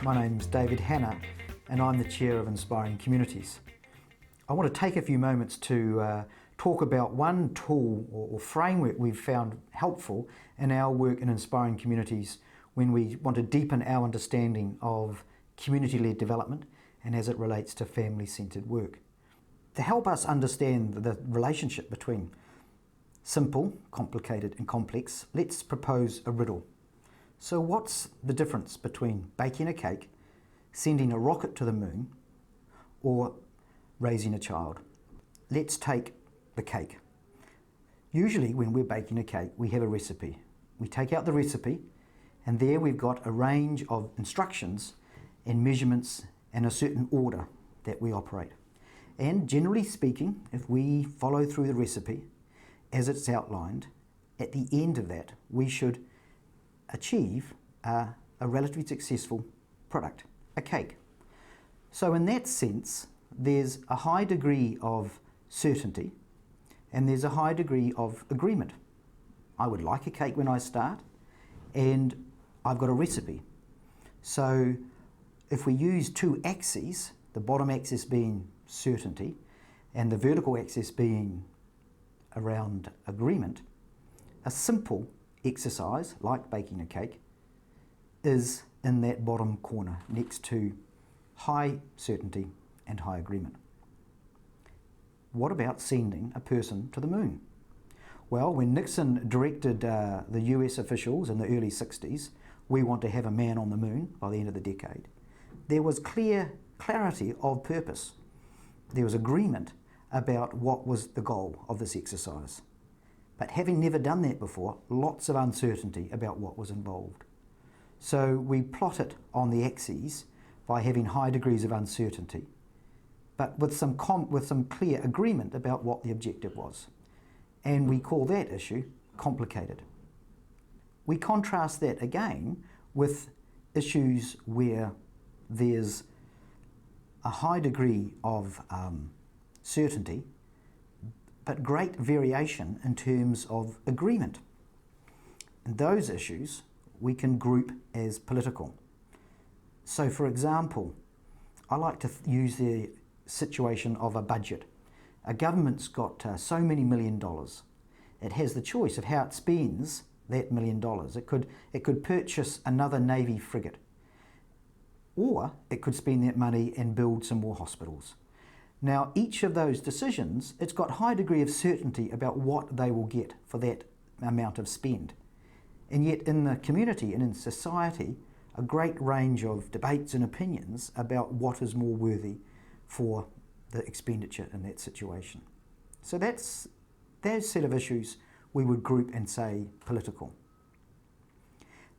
My name's David Hanna and I'm the Chair of Inspiring Communities. I want to take a few moments to talk about one tool or framework we've found helpful in our work in Inspiring Communities when we want to deepen our understanding of community-led development and as it relates to family-centred work. To help us understand the relationship between simple, complicated and complex, let's propose a riddle. So what's the difference between baking a cake, sending a rocket to the moon, or raising a child? Let's take the cake. Usually when we're baking a cake, we have a recipe. We take out the recipe and there we've got a range of instructions and measurements and a certain order that we operate. And generally speaking, if we follow through the recipe as it's outlined, at the end of that we should achieve a relatively successful product, a cake. So in that sense, there's a high degree of certainty and there's a high degree of agreement. I would like a cake when I start and I've got a recipe. So if we use two axes, the bottom axis being certainty and the vertical axis being around agreement, a simple exercise like baking a cake is in that bottom corner next to high certainty and high agreement. What about sending a person to the moon? Well, when Nixon directed the US officials in the early 60s, we want to have a man on the moon by the end of the decade, there was clarity of purpose. There was agreement about what was the goal of this exercise. But having never done that before, lots of uncertainty about what was involved. So we plot it on the axes by having high degrees of uncertainty, but with some clear agreement about what the objective was. And we call that issue complicated. We contrast that again with issues where there's a high degree of certainty, but great variation in terms of agreement. And those issues we can group as political. So for example, I like to use the situation of a budget. A government's got so many $1 million. It has the choice of how it spends that $1 million. It could purchase another Navy frigate, or it could spend that money and build some more hospitals. Now, each of those decisions, it's got high degree of certainty about what they will get for that amount of spend. And yet in the community and in society, a great range of debates and opinions about what is more worthy for the expenditure in that situation. So that's those set of issues we would group and say political.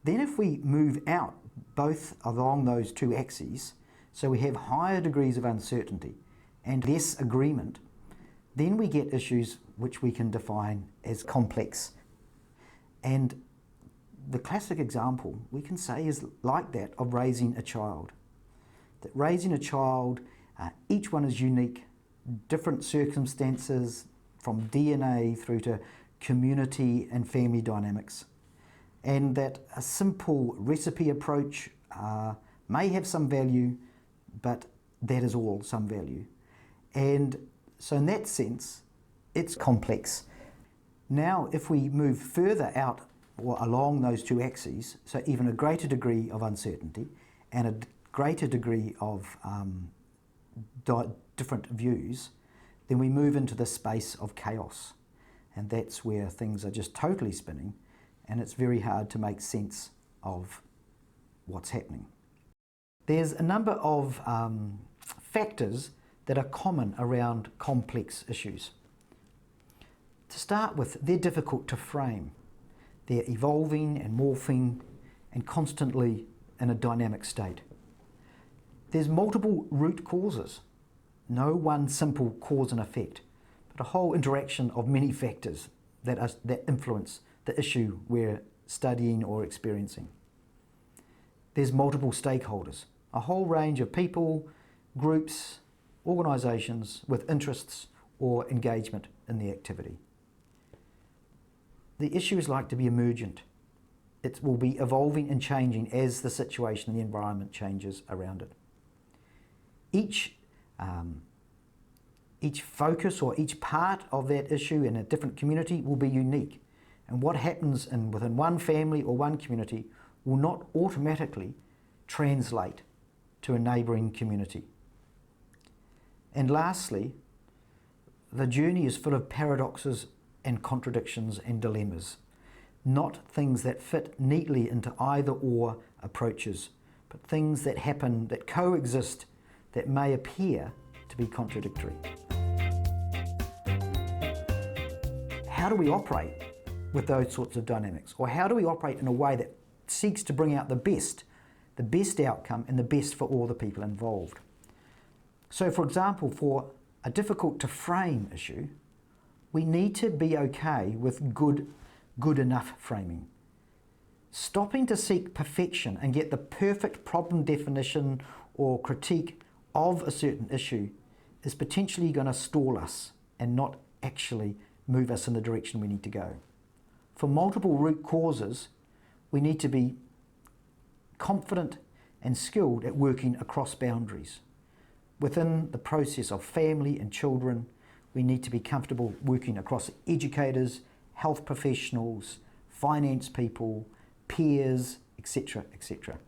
Then if we move out both along those two axes, so we have higher degrees of uncertainty and less agreement, then we get issues which we can define as complex. And the classic example we can say is like that of raising a child. That raising a child, each one is unique, different circumstances from DNA through to community and family dynamics. And that a simple recipe approach may have some value, but that is all some value. And so in that sense, it's complex. Now, if we move further out or along those two axes, so even a greater degree of uncertainty and a greater degree of different views, then we move into the space of chaos. And that's where things are just totally spinning and it's very hard to make sense of what's happening. There's a number of factors that are common around complex issues. To start with, they're difficult to frame. They're evolving and morphing and constantly in a dynamic state. There's multiple root causes, no one simple cause and effect, but a whole interaction of many factors that influence the issue we're studying or experiencing. There's multiple stakeholders, a whole range of people, groups, organisations with interests or engagement in the activity. The issue is like to be emergent. It will be evolving and changing as the situation and the environment changes around it. Each focus or each part of that issue in a different community will be unique. And what happens within one family or one community will not automatically translate to a neighbouring community. And lastly, the journey is full of paradoxes and contradictions and dilemmas, not things that fit neatly into either or approaches, but things that happen, that coexist, that may appear to be contradictory. How do we operate with those sorts of dynamics? Or how do we operate in a way that seeks to bring out the best outcome and the best for all the people involved? So for example, for a difficult to frame issue, we need to be okay with good enough framing. Stopping to seek perfection and get the perfect problem definition or critique of a certain issue is potentially going to stall us and not actually move us in the direction we need to go. For multiple root causes, we need to be confident and skilled at working across boundaries. Within the process of family and children, we need to be comfortable working across educators, health professionals, finance people, peers, etc., etc.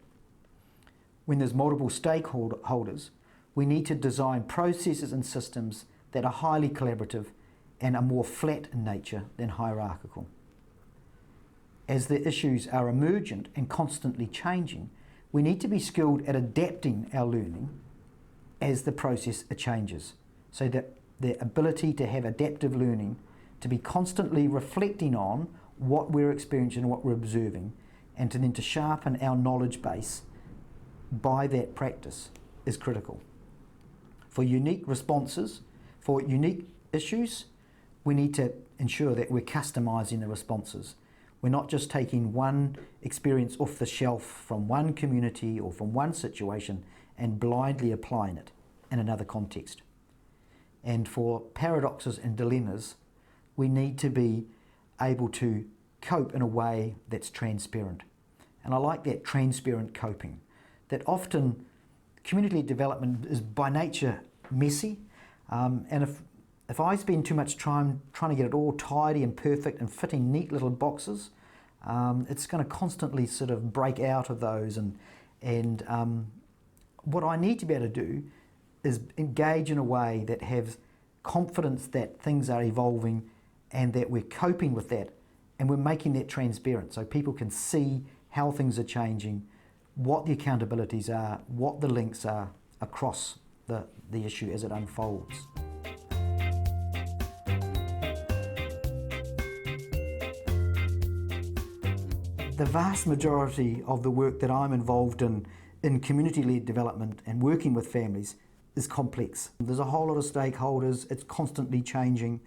When there's multiple stakeholders, we need to design processes and systems that are highly collaborative and are more flat in nature than hierarchical. As the issues are emergent and constantly changing, we need to be skilled at adapting our learning as the process changes, so that the ability to have adaptive learning, to be constantly reflecting on what we're experiencing and what we're observing, and to then to sharpen our knowledge base by that practice is critical. For unique responses, for unique issues, we need to ensure that we're customising the responses. We're not just taking one experience off the shelf from one community or from one situation and blindly applying it in another context. And for paradoxes and dilemmas, we need to be able to cope in a way that's transparent. And I like that transparent coping. That often community development is by nature messy, and if I spend too much time trying to get it all tidy and perfect and fit in neat little boxes, it's going to constantly sort of break out of those. And what I need to be able to do is engage in a way that has confidence that things are evolving and that we're coping with that and we're making that transparent so people can see how things are changing, what the accountabilities are, what the links are across the issue as it unfolds. The vast majority of the work that I'm involved in community-led development and working with families is complex. There's a whole lot of stakeholders, it's constantly changing.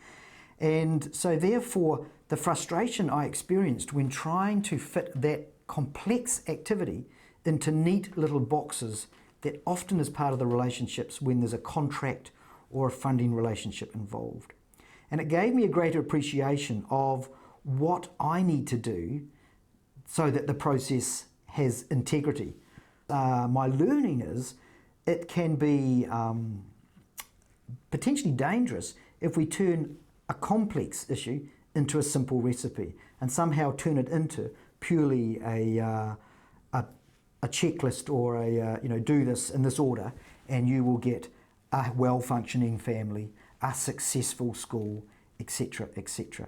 And so therefore, the frustration I experienced when trying to fit that complex activity into neat little boxes that often is part of the relationships when there's a contract or a funding relationship involved. And it gave me a greater appreciation of what I need to do so that the process has integrity. My learning is it can be potentially dangerous if we turn a complex issue into a simple recipe and somehow turn it into purely a checklist or do this in this order and you will get a well-functioning family, a successful school, etc., etc.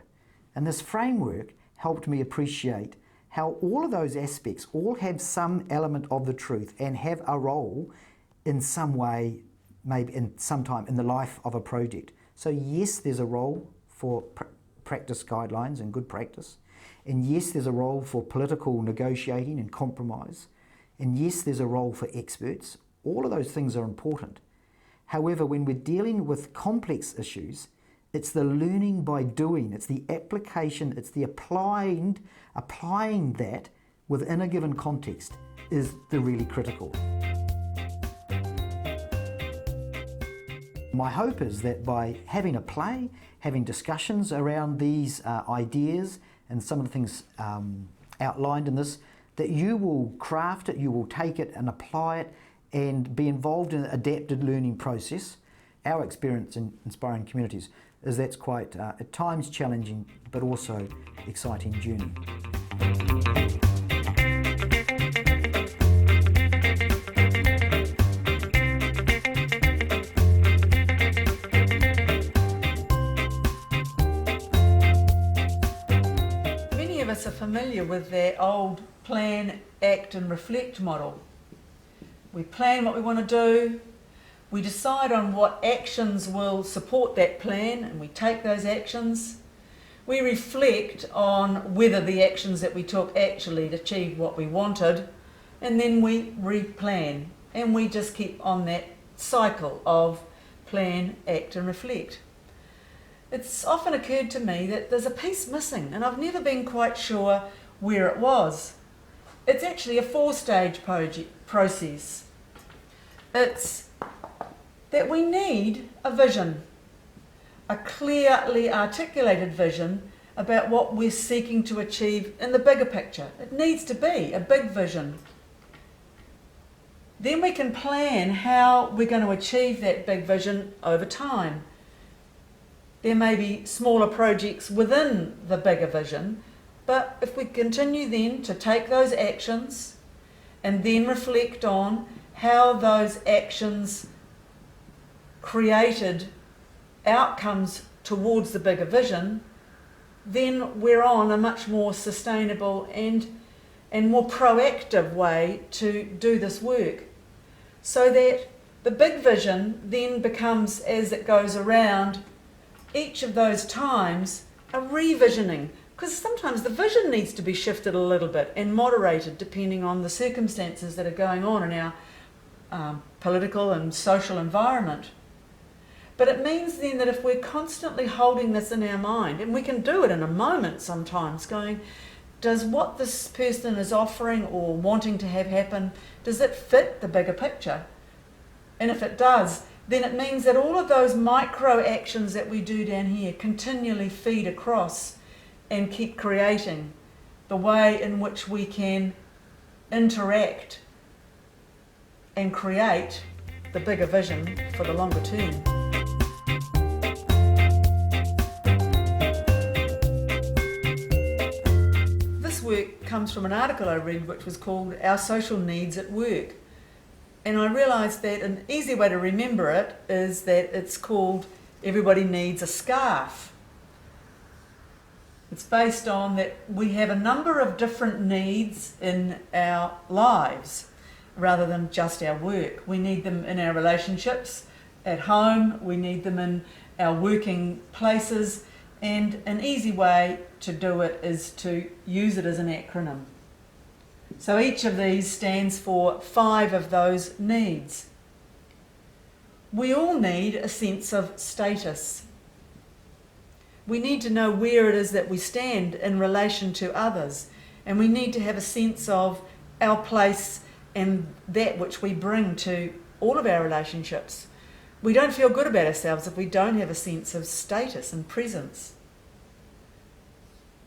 And this framework helped me appreciate how all of those aspects all have some element of the truth and have a role in some way, maybe in some time in the life of a project. So yes, there's a role for practice guidelines and good practice. And yes, there's a role for political negotiating and compromise. And yes, there's a role for experts. All of those things are important. However, when we're dealing with complex issues, it's the learning by doing, it's the application, it's the applying that within a given context is the really critical. My hope is that by having a play, having discussions around these ideas and some of the things outlined in this, that you will craft it, you will take it and apply it and be involved in an adapted learning process. Our experience in Inspiring Communities is that's quite, at times challenging, but also exciting journey. Many of us are familiar with that old plan, act and reflect model. We plan what we want to do, we decide on what actions will support that plan and we take those actions. We reflect on whether the actions that we took actually achieved what we wanted, and then we replan, and we just keep on that cycle of plan, act and reflect. It's often occurred to me that there's a piece missing and I've never been quite sure where it was. It's actually a 4-stage process. It's that we need a vision, a clearly articulated vision about what we're seeking to achieve in the bigger picture. It needs to be a big vision. Then we can plan how we're going to achieve that big vision over time. There may be smaller projects within the bigger vision, but if we continue then to take those actions and then reflect on how those actions created outcomes towards the bigger vision, then we're on a much more sustainable and more proactive way to do this work. So that the big vision then becomes, as it goes around, each of those times a revisioning, because sometimes the vision needs to be shifted a little bit and moderated depending on the circumstances that are going on in our political and social environment. But it means then that if we're constantly holding this in our mind, and we can do it in a moment sometimes, going, does what this person is offering or wanting to have happen, does it fit the bigger picture? And if it does, then it means that all of those micro actions that we do down here continually feed across and keep creating the way in which we can interact and create the bigger vision for the longer term. This work comes from an article I read which was called Our Social Needs at Work. And I realised that an easy way to remember it is that it's called Everybody Needs a Scarf. It's based on that we have a number of different needs in our lives rather than just our work. We need them in our relationships, at home, we need them in our working places, and an easy way to do it is to use it as an acronym. So each of these stands for 5 of those needs. We all need a sense of status. We need to know where it is that we stand in relation to others, and we need to have a sense of our place and that which we bring to all of our relationships. We don't feel good about ourselves if we don't have a sense of status and presence.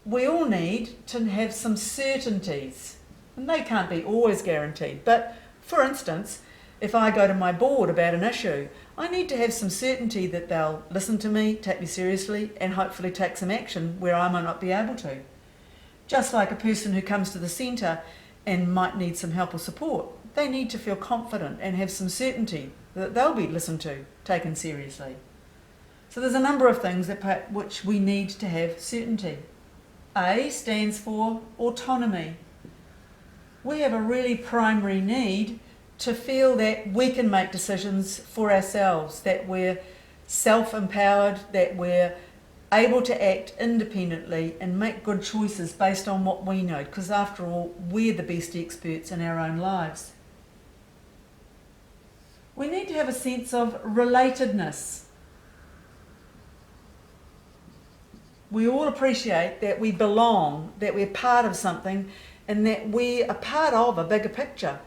We all need to have some certainties, and they can't be always guaranteed. But for instance, if I go to my board about an issue, I need to have some certainty that they'll listen to me, take me seriously, and hopefully take some action where I might not be able to. Just like a person who comes to the centre and might need some help or support, they need to feel confident and have some certainty that they'll be listened to, taken seriously. So there's a number of things which we need to have certainty. A stands for autonomy. We have a really primary need to feel that we can make decisions for ourselves, that we're self-empowered, that we're able to act independently and make good choices based on what we know, because after all, we're the best experts in our own lives. We need to have a sense of relatedness. We all appreciate that we belong, that we're part of something, and that we are part of a bigger picture.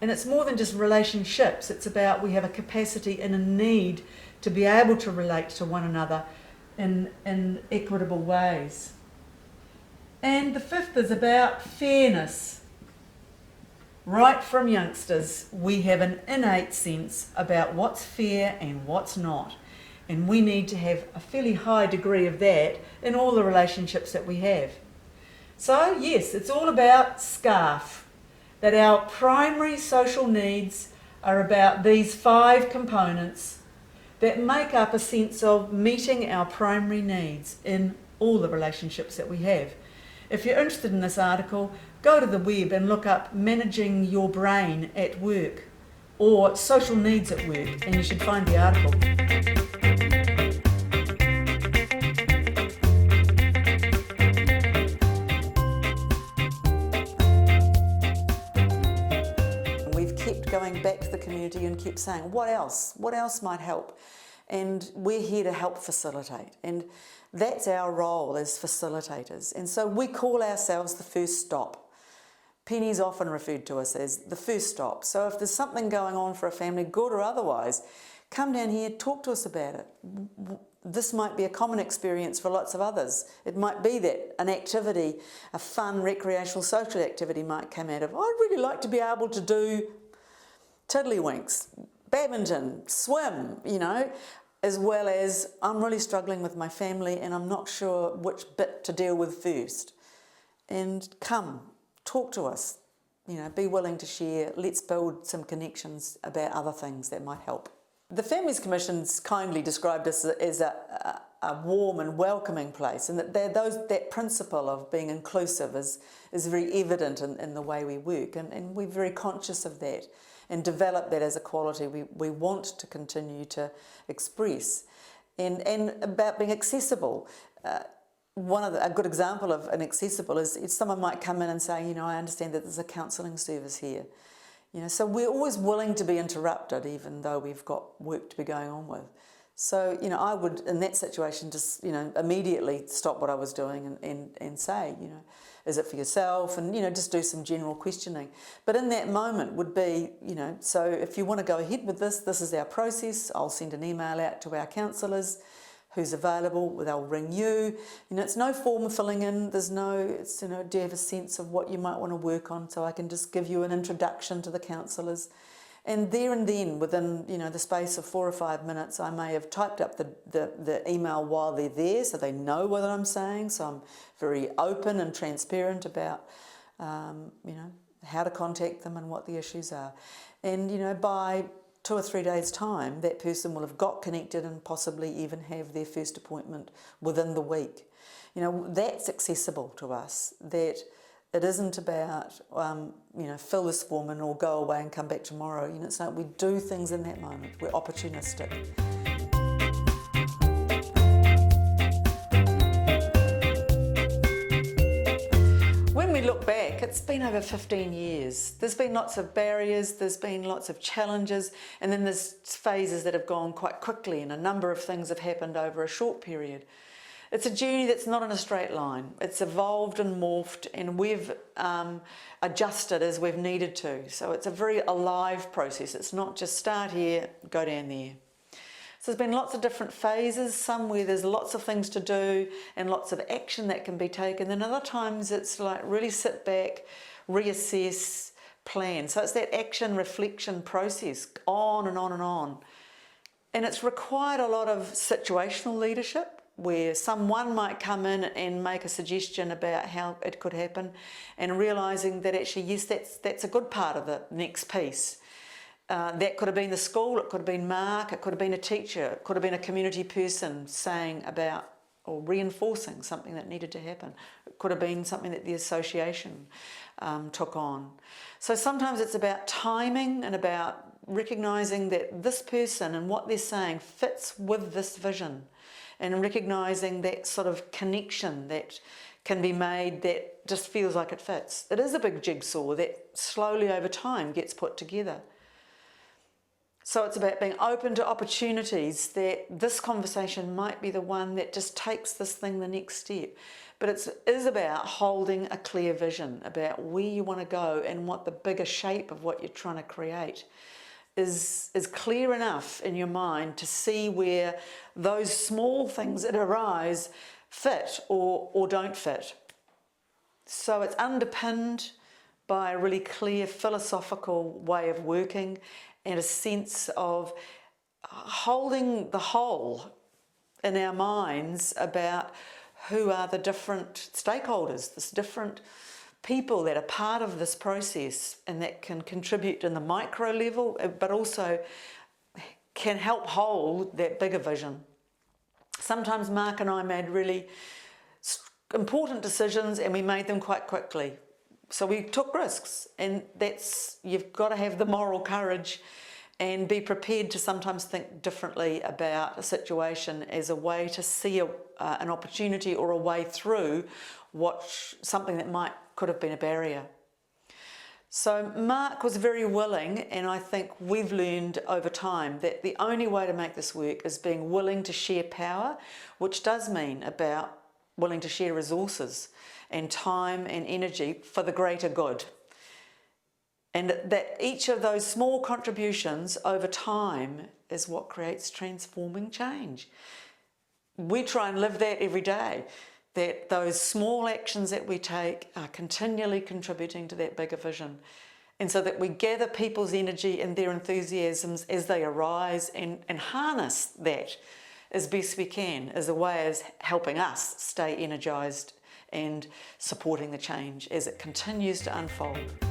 And it's more than just relationships, it's about we have a capacity and a need to be able to relate to one another in equitable ways. And the fifth is about fairness. Right from youngsters, we have an innate sense about what's fair and what's not. And we need to have a fairly high degree of that in all the relationships that we have. So yes, it's all about SCARF, that our primary social needs are about these 5 components that make up a sense of meeting our primary needs in all the relationships that we have. If you're interested in this article, go to the web and look up Managing Your Brain at Work or Social Needs at Work, and you should find the article. We've kept going back to the community and kept saying, what else? What else might help? And we're here to help facilitate. And that's our role as facilitators. And so we call ourselves the first stop. Penny's often referred to us as the first stop. So if there's something going on for a family, good or otherwise, come down here, talk to us about it. This might be a common experience for lots of others. It might be that an activity, a fun, recreational, social activity might come out of, I'd really like to be able to do tiddlywinks, badminton, swim, as well as I'm really struggling with my family and I'm not sure which bit to deal with first. And come, talk to us, be willing to share. Let's build some connections about other things that might help. The Families Commission's kindly described us as a warm and welcoming place, and that principle of being inclusive is very evident in the way we work, and we're very conscious of that and develop that as a quality we want to continue to express. And about being accessible. A good example of an accessible is if someone might come in and say, I understand that there's a counselling service here. So we're always willing to be interrupted even though we've got work to be going on with. So, I would, in that situation, just, immediately stop what I was doing and say, is it for yourself? And, just do some general questioning. But in that moment would be, so if you want to go ahead with this is our process. I'll send an email out to our counsellors who's available, they'll ring you. It's no form filling in, do you have a sense of what you might want to work on? So I can just give you an introduction to the counsellors. And there and then, within the space of 4 or 5 minutes, I may have typed up the email while they're there, so they know what I'm saying. So I'm very open and transparent about how to contact them and what the issues are. And by 2 or 3 days' time, that person will have got connected and possibly even have their first appointment within the week. That's accessible to us. That it isn't about, fill this form in or go away and come back tomorrow. It's like we do things in that moment. We're opportunistic. When we look back, it's been over 15 years. There's been lots of barriers, there's been lots of challenges, and then there's phases that have gone quite quickly, and a number of things have happened over a short period. It's a journey that's not in a straight line. It's evolved and morphed, and we've adjusted as we've needed to. So it's a very alive process. It's not just start here, go down there. So there's been lots of different phases, some where there's lots of things to do and lots of action that can be taken. Then other times it's like really sit back, reassess, plan. So it's that action reflection process, on and on and on. And it's required a lot of situational leadership, where someone might come in and make a suggestion about how it could happen, and realising that actually, yes, that's a good part of the next piece. That could have been the school, it could have been Mark, it could have been a teacher, it could have been a community person saying about or reinforcing something that needed to happen. It could have been something that the association took on. So sometimes it's about timing and about recognising that this person and what they're saying fits with this vision, and recognising that sort of connection that can be made that just feels like it fits. It is a big jigsaw that slowly over time gets put together. So it's about being open to opportunities that this conversation might be the one that just takes this thing the next step. But it is about holding a clear vision about where you want to go and what the bigger shape of what you're trying to create is clear enough in your mind to see where those small things that arise fit or don't fit. So it's underpinned by a really clear philosophical way of working and a sense of holding the whole in our minds about who are the different stakeholders, the different people that are part of this process and that can contribute in the micro level, but also can help hold that bigger vision. Sometimes Mark and I made really important decisions and we made them quite quickly. So we took risks, and you've got to have the moral courage and be prepared to sometimes think differently about a situation as a way to see an opportunity or a way through something that could have been a barrier. So Mark was very willing, and I think we've learned over time that the only way to make this work is being willing to share power, which does mean about willing to share resources and time and energy for the greater good. And that each of those small contributions over time is what creates transforming change. We try and live that every day, that those small actions that we take are continually contributing to that bigger vision. And so that we gather people's energy and their enthusiasms as they arise and harness that as best we can as a way of helping us stay energised and supporting the change as it continues to unfold.